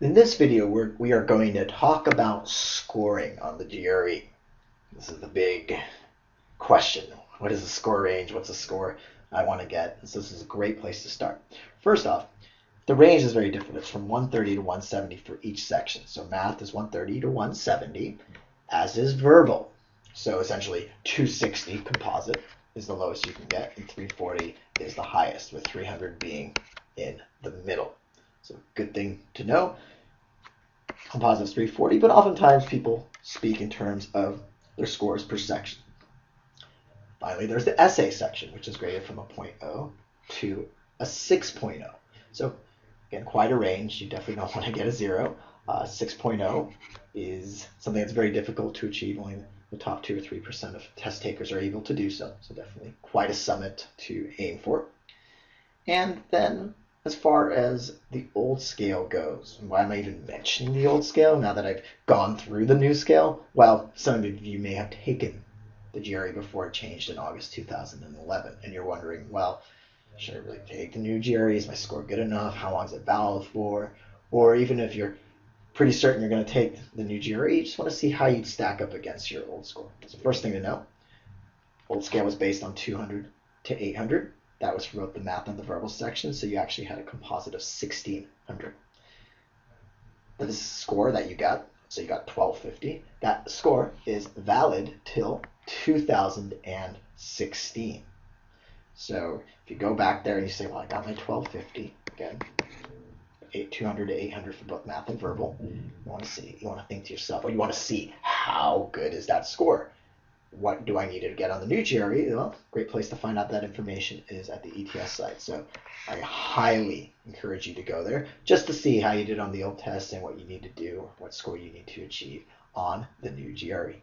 In this video, we are going to talk about scoring on the GRE. This is the big question. What is the score range? What's the score I want to get? So this is a great place to start. First off, the range is very different. It's from 130 to 170 for each section. So math is 130 to 170, as is verbal. So essentially 260 composite is the lowest you can get, and 340 is the highest, with 300 being in the middle. So good thing to know. Composite's 340, but oftentimes people speak in terms of their scores per section. Finally, there's the essay section, which is graded from a 0.0 to a 6.0. So again, quite a range. You definitely don't want to get a 0. 6.0 is something that's very difficult to achieve. Only the top 2 or 3% of test takers are able to do so. So definitely quite a summit to aim for. And then as far as the old scale goes, why am I even mentioning the old scale now that I've gone through the new scale? Well, some of you may have taken the GRE before it changed in August 2011, and you're wondering, well, should I really take the new GRE? Is my score good enough? How long is it valid for? Or even if you're pretty certain you're going to take the new GRE, you just want to see how you'd stack up against your old score. So first thing to know, old scale was based on 200 to 800. That was for both the math and the verbal section, so you actually had a composite of 1600. The score that you got, so you got 1250, that score is valid till 2016. So if you go back there and you say, well, I got my 1250, again, 200 to 800 for both math and verbal, you want to think to yourself, or you want to see how good is that score? What do I need to get on the new GRE? Well, great place to find out that information is at the ETS site. So I highly encourage you to go there just to see how you did on the old test and what you need to do, what score you need to achieve on the new GRE.